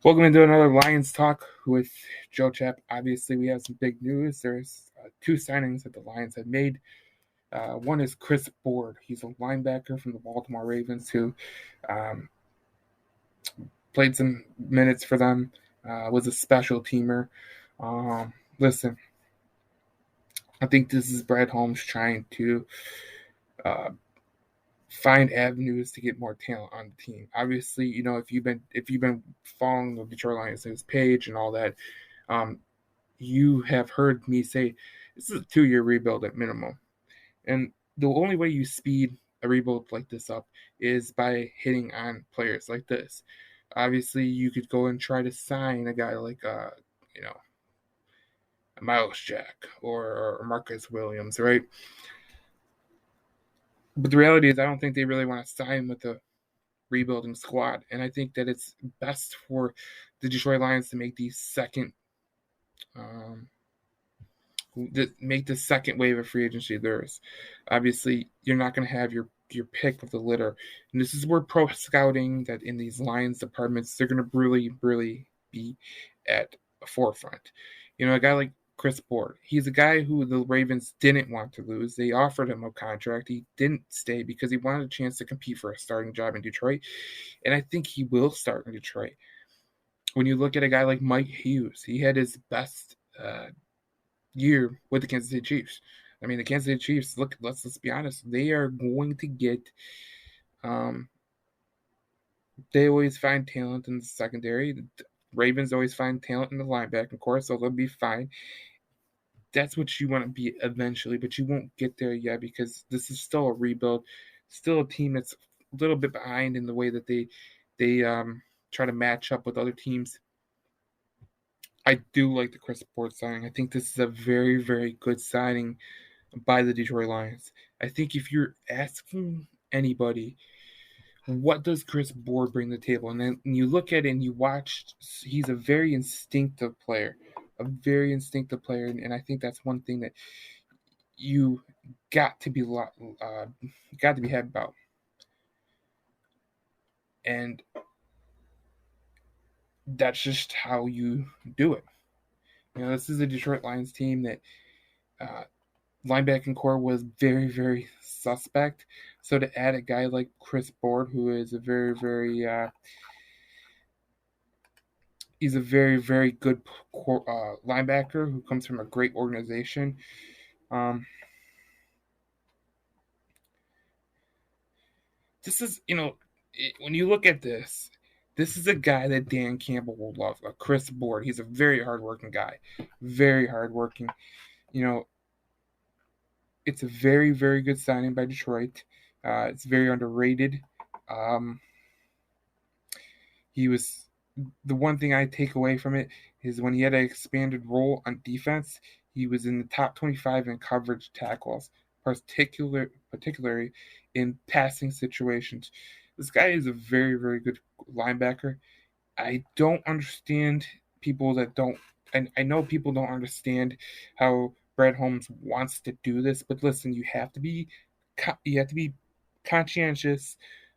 Welcome into another Lions Talk with Joe Chap. Obviously, we have some big news. There's two signings that the Lions have made. One is Chris Board. He's a linebacker from the Baltimore Ravens who um, played some minutes for them, was a special teamer. Listen, I think this is Brad Holmes trying to uh, find avenues to get more talent on the team. Obviously, if you've been following the Detroit Lions news page and all that, um, you have heard me say this is a 2-year rebuild at minimum. And the only way you speed a rebuild like this up is by hitting on players like this. Obviously, you could go and try to sign a guy like, you know, Miles Jack or Marcus Williams, right? But the reality is, I don't think they really want to sign with a rebuilding squad. And I think that it's best for the Detroit Lions to make the um, second wave of free agency theirs. Obviously, you're not going to have your pick of the litter, and this is where pro scouting that in these Lions departments they're going to really be at a forefront. A guy like Chris Board, he's a guy who the Ravens didn't want to lose. They offered him a contract. He didn't stay because he wanted a chance to compete for a starting job in Detroit, and I think he will start in Detroit. When you look at a guy like Mike Hughes, he had his best year with the Kansas City Chiefs. I mean, the Kansas City Chiefs. Look, let's be honest. They are going to get. Um, they always find talent in the secondary. The Ravens always find talent in the linebacking core, so they'll be fine. That's what you want to be eventually, but you won't get there yet because this is still a rebuild. Still a team that's a little bit behind in the way that they try to match up with other teams. I do like the Chris Board signing. I think this is a very good signing by the Detroit Lions. I think if you're asking anybody, what does Chris Board bring to the table? And then you look at it and you watch, he's a very instinctive player, and I think that's one thing that you got to be happy about. And that's just how you do it. This is a Detroit Lions team that uh, linebacking core was very suspect. So to add a guy like Chris Board, who is a he's a very good linebacker who comes from a great organization. Um, this is when you look at this. This is a guy that Dan Campbell will love, Chris Board. He's a very hardworking guy, very hardworking. You know, it's a very good signing by Detroit. It's very underrated. Um, he was the one thing I take away from it is when he had an expanded role on defense, he was in the top 25 in coverage tackles, particularly in passing situations. This guy is a very good linebacker. I don't understand people that don't, and I know people don't understand how Brad Holmes wants to do this, but listen, you have to be conscientious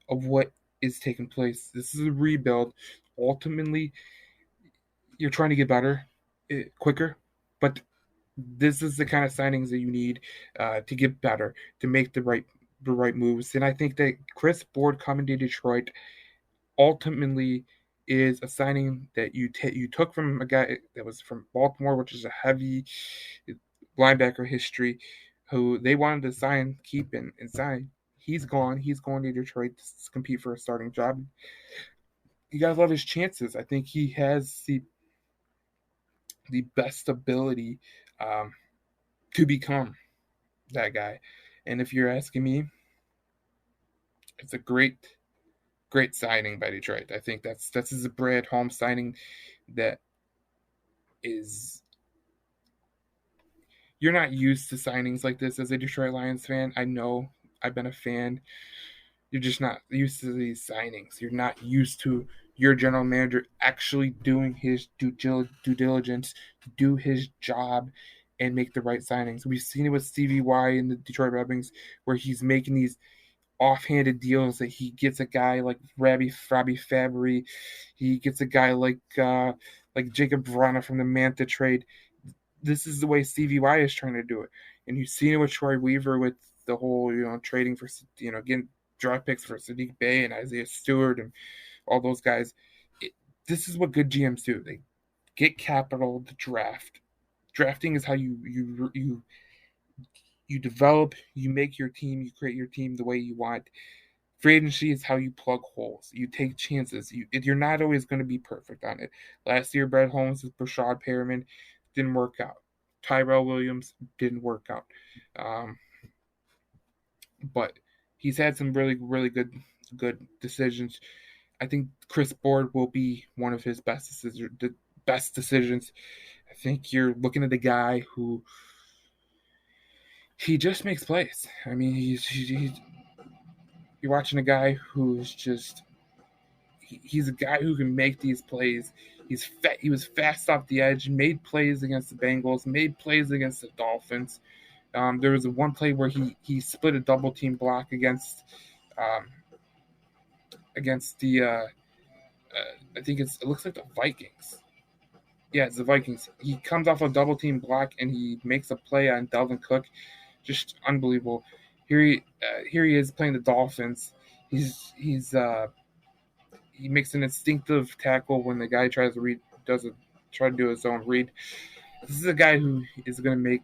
of what is taking place. This is a rebuild. Ultimately, you're trying to get better, quicker, but this is the kind of signings that you need to get better, to make the right moves. And I think that Chris Board coming to Detroit ultimately is a signing that you took from a guy that was from Baltimore, which is a heavy linebacker history, who they wanted to keep and sign. He's gone. He's going to Detroit to compete for a starting job. You guys love his chances. I think he has the best ability um, to become that guy. And if you're asking me, it's a great signing by Detroit. I think that's a Brad Holmes signing that is you're not used to signings like this as a Detroit Lions fan. I know I've been a fan. You're just not used to these signings. You're not used to your general manager actually doing his due diligence to do his job and make the right signings. We've seen it with Stevie Y in the Detroit Red Wings, where he's making these offhanded deals that he gets a guy like Robbie Fabry, he gets a guy like Jacob Vrana from the Manta trade. This is the way Stevie Y is trying to do it, and you've seen it with Troy Weaver with the whole trading for getting draft picks for Sadiq Bey and Isaiah Stewart and all those guys. This is what good GMs do. They get capital to draft. Drafting is how you develop, you make your team, you create your team the way you want. Free agency is how you plug holes. You take chances. You're not always going to be perfect on it. Last year, Brett Holmes with Brashad Perriman didn't work out. Tyrell Williams didn't work out. Um, but he's had some really, really good decisions. I think Chris Board will be one of his best decisions. I think you're looking at a guy who he just makes plays. I mean, he's you're watching a guy who's just he's a guy who can make these plays. He was fast off the edge, made plays against the Bengals, made plays against the Dolphins. There was one play where he split a double team block um, against the I think it looks like the Vikings. Yeah, it's the Vikings. He comes off a double team block and he makes a play on Dalvin Cook, just unbelievable. Here he is playing the Dolphins. He makes an instinctive tackle when the guy try to do his own read. This is a guy who is going to make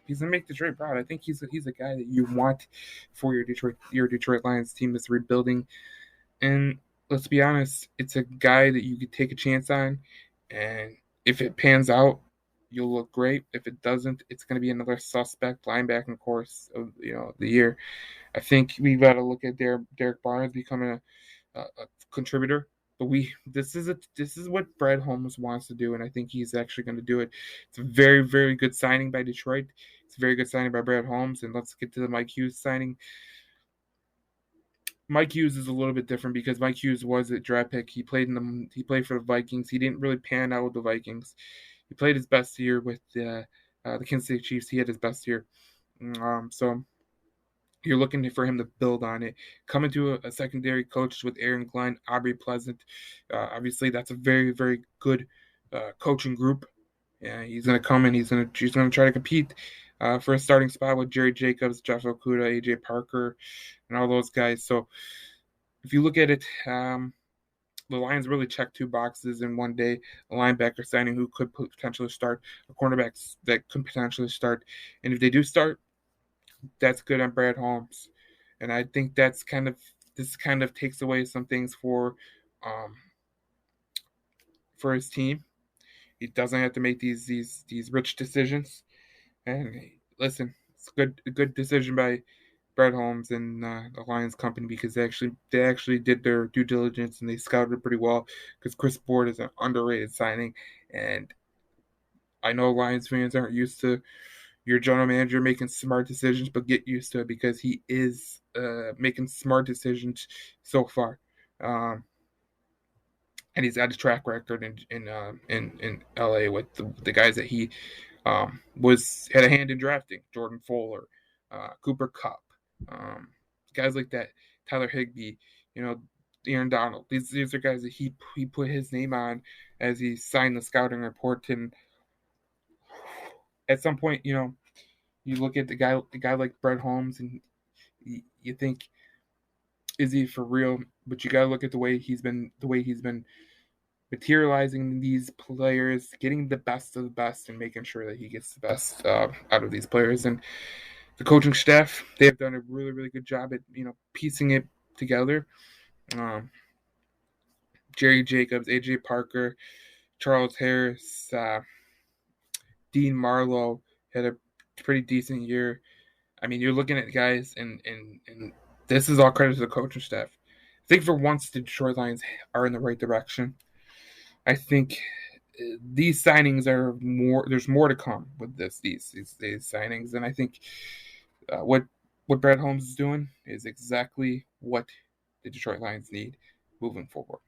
he's going to make Detroit proud. I think he's a guy that you want for your Detroit Lions team that's rebuilding. And let's be honest, it's a guy that you could take a chance on, and if it pans out, you'll look great. If it doesn't, it's going to be another suspect linebacking course of the year. I think we've got to look at Derek Barnes becoming a contributor. But this is what Brad Holmes wants to do, and I think he's actually going to do it. It's a very, very good signing by Detroit. It's a very good signing by Brad Holmes. And let's get to the Mike Hughes signing. Mike Hughes is a little bit different because Mike Hughes was a draft pick. He played for the Vikings. He didn't really pan out with the Vikings. He played his best year with the Kansas City Chiefs. He had his best year. So you're looking for him to build on it. Coming to a secondary coach with Aaron Glenn, Aubrey Pleasant. Obviously, that's a very, very good coaching group. Yeah, he's going to come and he's going to try to compete for a starting spot with Jerry Jacobs, Jeff Okudah, AJ Parker, and all those guys. So if you look at it, the Lions really checked two boxes in one day: a linebacker signing who could potentially start, a cornerback that could potentially start, and if they do start, that's good on Brad Holmes. And I think this kind of takes away some things for his team. He doesn't have to make these rich decisions. And listen, it's a good decision by Brad Holmes and the Lions company because they actually did their due diligence and they scouted pretty well because Chris Board is an underrated signing. And I know Lions fans aren't used to your general manager making smart decisions, but get used to it because he is making smart decisions so far. And he's got a track record in LA with the guys that he had a hand in drafting: Jordan Fuller, Cooper Kupp, guys like that, Tyler Higbee, Aaron Donald. These are guys that he put his name on as he signed the scouting report. And at some point, you look at the guy like Brett Holmes, and you think, is he for real? But you got to look at the way he's been materializing these players, getting the best of the best, and making sure that he gets the best out of these players. And the coaching staff, they have done a really, really good job at piecing it together. Jerry Jacobs, AJ Parker, Charles Harris, Dean Marlowe had a pretty decent year. I mean, you're looking at guys, and this is all credit to the coaching staff. I think for once the Detroit Lions are in the right direction. I think these signings are more. There's more to come with these signings, and I think what Brad Holmes is doing is exactly what the Detroit Lions need moving forward.